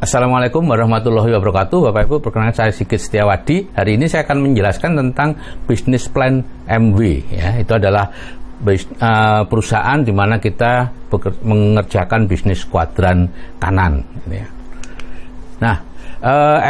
Assalamualaikum warahmatullahi wabarakatuh. Bapak Ibu, perkenalkan saya Sigit Setiawadi. Hari ini saya akan menjelaskan tentang bisnis plan MW. Ya, itu adalah perusahaan di mana kita mengerjakan bisnis kuadran kanan. Ya. Nah,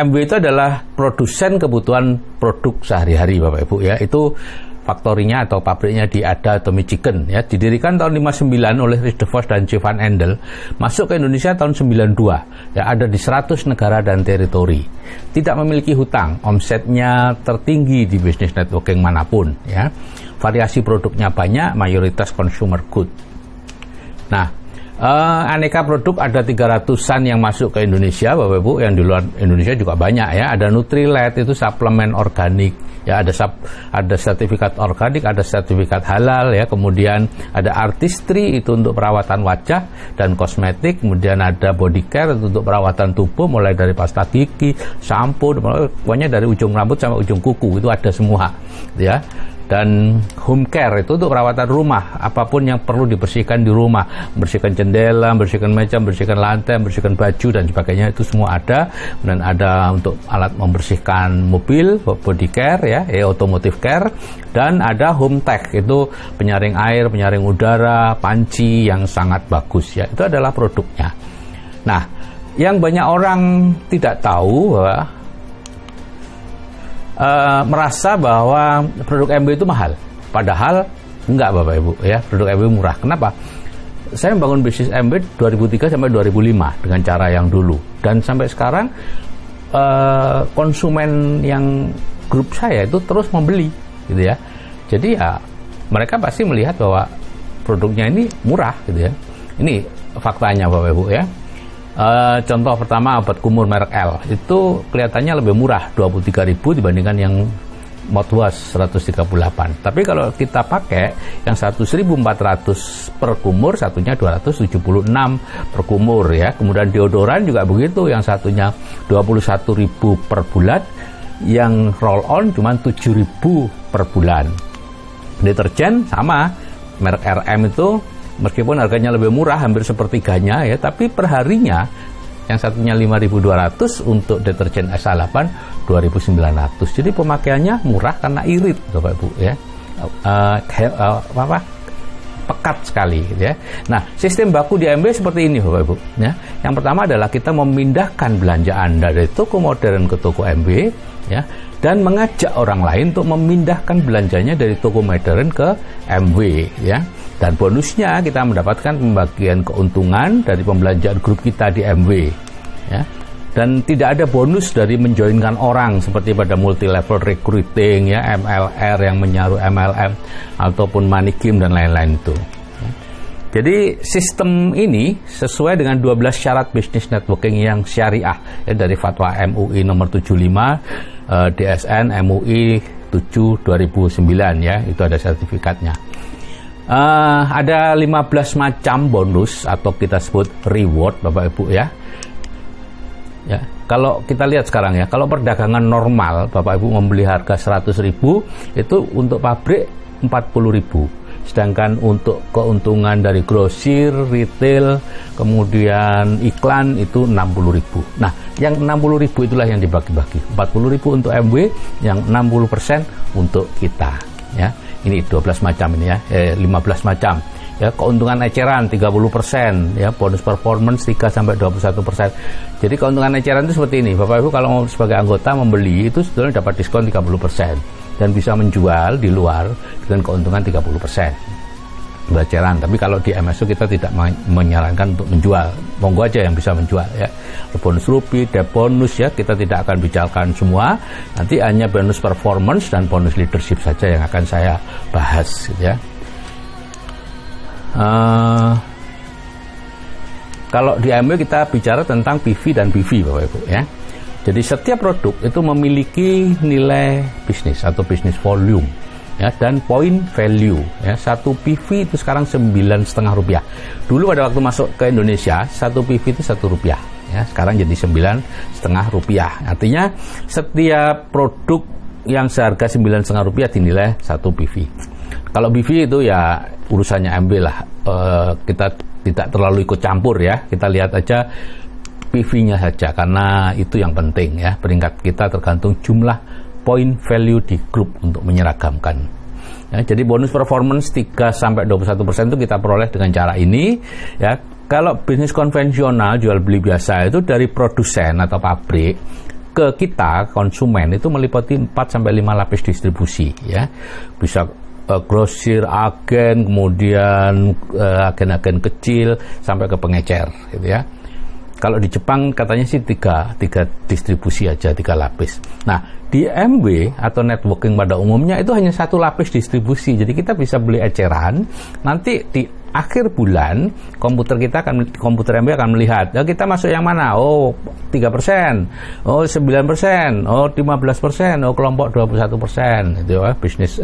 MW itu adalah produsen kebutuhan produk sehari-hari, Bapak Ibu. Ya, itu faktorinya atau pabriknya di Ada atau Michigan, ya, didirikan tahun 59 oleh Rich DeVos dan Jeff Van Andel, masuk ke Indonesia tahun 92, ya, ada di 100 negara dan teritori, tidak memiliki hutang, omsetnya tertinggi di bisnis networking manapun, ya, variasi produknya banyak, mayoritas consumer good. Nah, aneka produk ada 300-an yang masuk ke Indonesia, Bapak Ibu, yang di luar Indonesia juga banyak, ya. Ada Nutrilite, itu suplemen organik, ya, ada sertifikat organik, ada sertifikat halal, ya. Kemudian ada Artistry, itu untuk perawatan wajah dan kosmetik. Kemudian ada Body Care, itu untuk perawatan tubuh, mulai dari pasta gigi, shampoo, pokoknya dari ujung rambut sampai ujung kuku, itu ada semua, ya. Dan Home Care, itu untuk perawatan rumah, apapun yang perlu dibersihkan di rumah, bersihkan jendela, bersihkan meja, bersihkan lantai, bersihkan baju dan sebagainya, itu semua ada. Dan ada untuk alat membersihkan mobil, Body Care, ya, Automotive Care. Dan ada Home Tech, itu penyaring air, penyaring udara, panci yang sangat bagus, ya, itu adalah produknya. Nah, yang banyak orang tidak tahu bahwa merasa bahwa produk MW itu mahal, padahal enggak, Bapak Ibu, ya, produk MW murah. Kenapa? Saya membangun bisnis MW 2003 sampai 2005 dengan cara yang dulu, dan sampai sekarang konsumen yang grup saya itu terus membeli, gitu ya. Jadi ya mereka pasti melihat bahwa produknya ini murah, gitu ya. Ini faktanya, Bapak Ibu, ya. Contoh pertama, obat kumur merek L itu kelihatannya lebih murah, 23.000 dibandingkan yang mouthwash 138. Tapi kalau kita pakai yang 1.400 per kumur, satunya 276 per kumur, ya. Kemudian deodoran juga begitu, yang satunya 21.000 per bulan, yang roll on cuma 7.000 per bulan. Deterjen sama, merek RM itu meskipun harganya lebih murah, hampir sepertiganya, ya, tapi perharinya yang satunya 5.200 untuk deterjen SA8 2.900. Jadi pemakaiannya murah karena irit, Bapak Ibu, ya. Pekat sekali, ya. Nah, sistem baku di MW seperti ini, Bapak Ibu, ya. Yang pertama adalah kita memindahkan belanjaan dari toko modern ke toko MW, ya, dan mengajak orang lain untuk memindahkan belanjanya dari toko modern ke MW, ya. Dan bonusnya kita mendapatkan pembagian keuntungan dari pembelanjaan grup kita di MW, ya. Dan tidak ada bonus dari menjoinkan orang seperti pada multi level recruiting, ya, MLR yang menyaruh MLM ataupun money game dan lain-lain itu. Jadi sistem ini sesuai dengan 12 syarat bisnis networking yang syariah, ya, dari fatwa MUI nomor 75, DSN MUI 7 2009, ya, itu ada sertifikatnya. Ada 15 macam bonus atau kita sebut reward, Bapak Ibu, ya. Ya, kalau kita lihat sekarang, ya, kalau perdagangan normal Bapak Ibu membeli harga 100.000 itu untuk pabrik 40.000. Sedangkan untuk keuntungan dari grosir, retail, kemudian iklan itu 60.000. Nah, yang 60.000 itulah yang dibagi-bagi. 40.000 untuk MW, yang 60% untuk kita, ya. Ini 12 macam ini, ya, 15 macam. Ya, keuntungan eceran 30%, ya, bonus performance 3 sampai 21%. Jadi keuntungan eceran itu seperti ini, Bapak Ibu, kalau sebagai anggota membeli itu sebetulnya dapat diskon 30% dan bisa menjual di luar dengan keuntungan 30%. Eceran, tapi kalau di MSU kita tidak menyarankan untuk menjual, monggo aja yang bisa menjual, ya. Bonus rupi, bonus, ya, kita tidak akan bicarakan semua, nanti hanya bonus performance dan bonus leadership saja yang akan saya bahas, gitu, ya. Kalau di MW kita bicara tentang PV dan BV, Bapak Ibu, ya. Jadi setiap produk itu memiliki nilai bisnis atau bisnis volume, ya, dan point value, ya. Satu PV itu sekarang Rp9,5. Dulu pada waktu masuk ke Indonesia, satu PV itu Rp1, ya. Sekarang jadi Rp9,5. Artinya setiap produk yang seharga Rp9,5 dinilai satu PV. Kalau BV itu ya urusannya MW lah, kita tidak terlalu ikut campur, ya. Kita lihat aja PV-nya saja, karena itu yang penting ya. Peringkat kita tergantung jumlah point value di grup untuk menyeragamkan. Ya, jadi bonus performance 3-21% itu kita peroleh dengan cara ini. Ya, kalau bisnis konvensional jual beli biasa itu dari produsen atau pabrik ke kita konsumen itu meliputi 4-5 lapis distribusi. Ya, bisa grosir, agen, kemudian agen-agen kecil sampai ke pengecer, gitu ya. Kalau di Jepang katanya sih tiga distribusi aja, 3 lapis. Nah, di MW atau networking pada umumnya itu hanya 1 lapis distribusi. Jadi kita bisa beli eceran, nanti di akhir bulan komputer MW akan melihat, ya, kita masuk yang mana? Oh, 3%, oh 9%, oh 15%, oh kelompok 21%. Itu ya, bisnis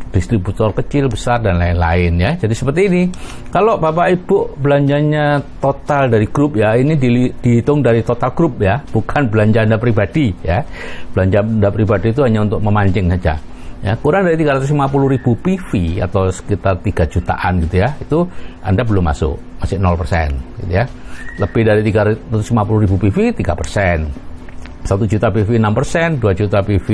distributor kecil, besar, dan lain-lain ya. Jadi seperti ini. Kalau Bapak Ibu belanjanya total dari grup ya, ini dihitung dari total grup ya, bukan belanja Anda pribadi ya. Belanja Anda pribadi itu hanya untuk memancing saja. Ya, kurang dari 350.000 PV atau sekitar 3 jutaan gitu ya, itu Anda belum masuk, masih 0% gitu ya. Lebih dari 350.000 PV 3%. 1 juta PV 6%, 2 juta PV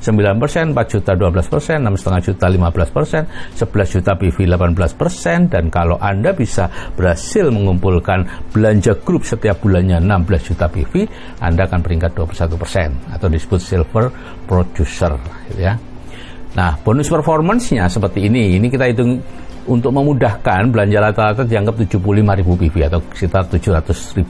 9%, 4 juta 12%, 6,5 juta 15%, 11 juta PV 18%, dan kalau Anda bisa berhasil mengumpulkan belanja grup setiap bulannya 16 juta PV, Anda akan peringkat 21% atau disebut silver producer gitu ya. Nah, bonus performance-nya seperti ini. Ini kita hitung untuk memudahkan, belanja rata-rata dianggap 75.000 PV atau sekitar Rp700.000.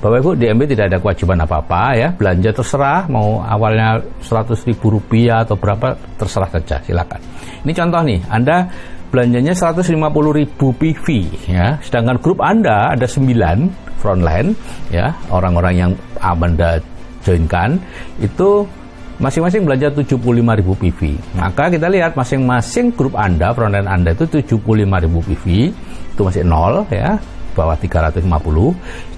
Bapak Ibu, di MB tidak ada kewajiban apa-apa ya, belanja terserah, mau awalnya Rp100.000 atau berapa, terserah saja, silakan. Ini contoh nih, Anda belanjanya 150.000 PV ya, sedangkan grup Anda ada 9 frontline ya, orang-orang yang Anda joinkan itu masing-masing belanja 75.000 PV. Maka kita lihat masing-masing grup Anda, frontline Anda itu 75.000 PV, itu masih 0 ya, bawah 350,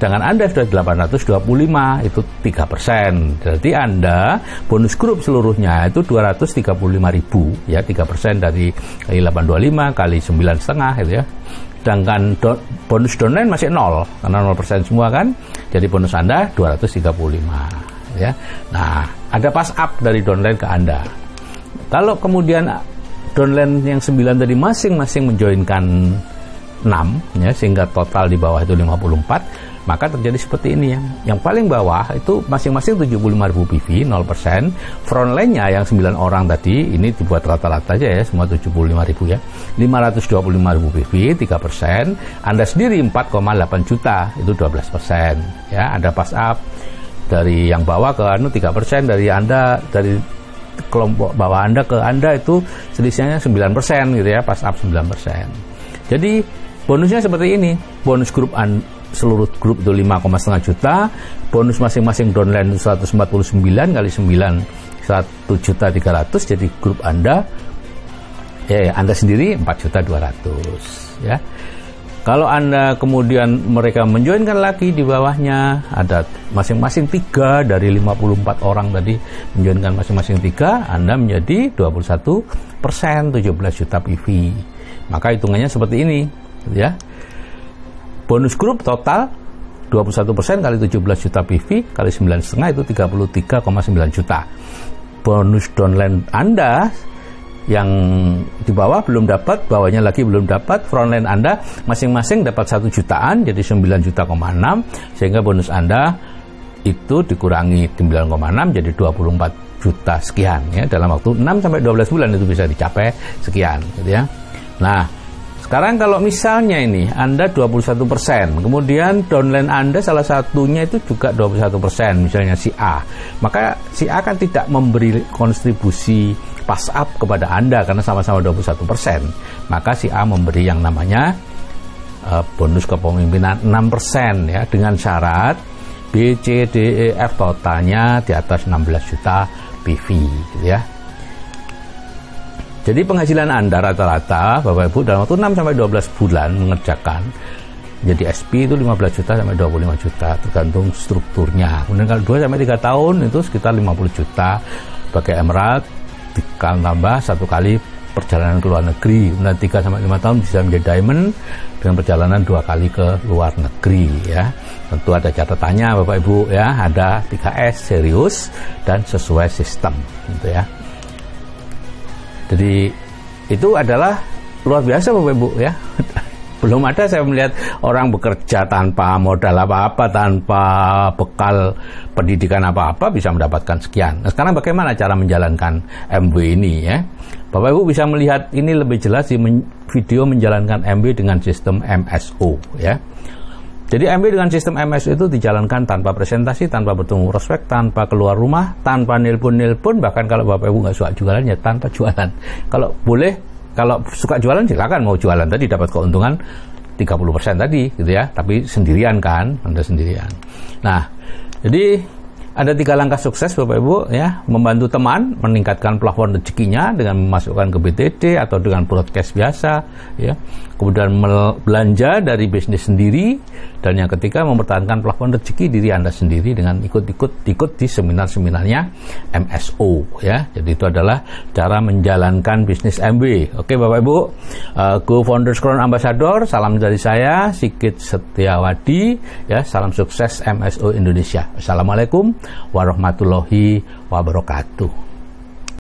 sedangkan Anda sudah 825, itu 3%. Berarti Anda bonus grup seluruhnya itu 235.000 ya, 3% dari 825 kali 9,5 gitu ya. Sedangkan bonus downline masih 0 karena 0% semua kan. Jadi bonus Anda 235 ya. Nah, ada pass up dari downline ke Anda. Kalau kemudian downline yang 9 tadi masing-masing menjoinkan 6 ya, sehingga total di bawah itu 54, maka terjadi seperti ini. Yang paling bawah itu masing-masing 75.000 PV 0%, frontline-nya yang 9 orang tadi ini dibuat rata-rata aja ya, semua 75.000 ya, 525.000 PV 3%, Anda sendiri 4,8 juta itu 12% ya. Ada pass up dari yang bawah ke 3%, dari Anda, dari kelompok bawah Anda ke Anda itu selisihnya 9% gitu ya, pass up 9%. Jadi bonusnya seperti ini, bonus grup seluruh grup itu 5,5 juta, bonus masing-masing downline 149 kali 9 1.300.000, jadi grup Anda Anda sendiri 4.200.000 ya. Kalau Anda kemudian mereka menjoinkan lagi di bawahnya, ada masing-masing 3 dari 54 orang tadi menjoinkan masing-masing 3, Anda menjadi 21%, 17 juta PV. Maka hitungannya seperti ini ya. Bonus grup total 21% kali 17 juta PV kali 9,5 itu 33,9 juta. Bonus downline Anda yang di bawah belum dapat, bawahnya lagi belum dapat, frontline Anda masing-masing dapat 1 jutaan, jadi 9,6 juta, sehingga bonus Anda itu dikurangi 9,6 jadi 24 juta sekian ya. Dalam waktu 6-12 bulan itu bisa dicapai sekian gitu ya. Nah, sekarang kalau misalnya ini Anda 21%, kemudian downline Anda salah satunya itu juga 21%, misalnya si A, maka si A kan tidak memberi kontribusi pass up kepada Anda karena sama-sama 21%, maka si A memberi yang namanya bonus kepemimpinan 6% ya, dengan syarat B, C, D, E, F totalnya di atas 16 juta PV gitu ya. Jadi penghasilan Anda rata-rata Bapak Ibu dalam waktu 6-12 bulan mengerjakan jadi SP itu 15 juta sampai 25 juta tergantung strukturnya. Kemudian kalau 2-3 tahun itu sekitar 50 juta. Pakai Emerald tambah 1 kali perjalanan ke luar negeri, kemudian 3-5 tahun bisa menjadi diamond dengan perjalanan 2 kali ke luar negeri ya. Tentu ada catatannya Bapak Ibu ya, ada 3S, serius dan sesuai sistem gitu ya. Jadi itu adalah luar biasa Bapak Ibu ya. Belum ada saya melihat orang bekerja tanpa modal apa-apa, tanpa bekal pendidikan apa-apa bisa mendapatkan sekian. Nah, sekarang bagaimana cara menjalankan MB ini ya? Bapak Ibu bisa melihat ini lebih jelas di video menjalankan MB dengan sistem MSO ya. Jadi MB dengan sistem MSO itu dijalankan tanpa presentasi, tanpa bertemu prospek, tanpa keluar rumah, tanpa nelpon, bahkan kalau Bapak Ibu nggak suka jualan ya tanpa jualan. Kalau boleh, kalau suka jualan silakan, mau jualan tadi dapat keuntungan 30% tadi gitu ya, tapi sendirian kan, Anda sendirian. Nah, jadi ada 3 langkah sukses Bapak Ibu ya, membantu teman meningkatkan plafon rezekinya dengan memasukkan ke BTD atau dengan broadcast biasa ya. Kemudian belanja dari bisnis sendiri, dan yang ketiga mempertahankan plafon rezeki diri Anda sendiri dengan ikut di seminar-seminarnya MSO ya. Jadi itu adalah cara menjalankan bisnis MB. Oke Bapak Ibu, Go Founders Crown Ambassador, salam dari saya Sigit Setiawadi ya, salam sukses MSO Indonesia. Assalamualaikum warahmatullahi wabarakatuh.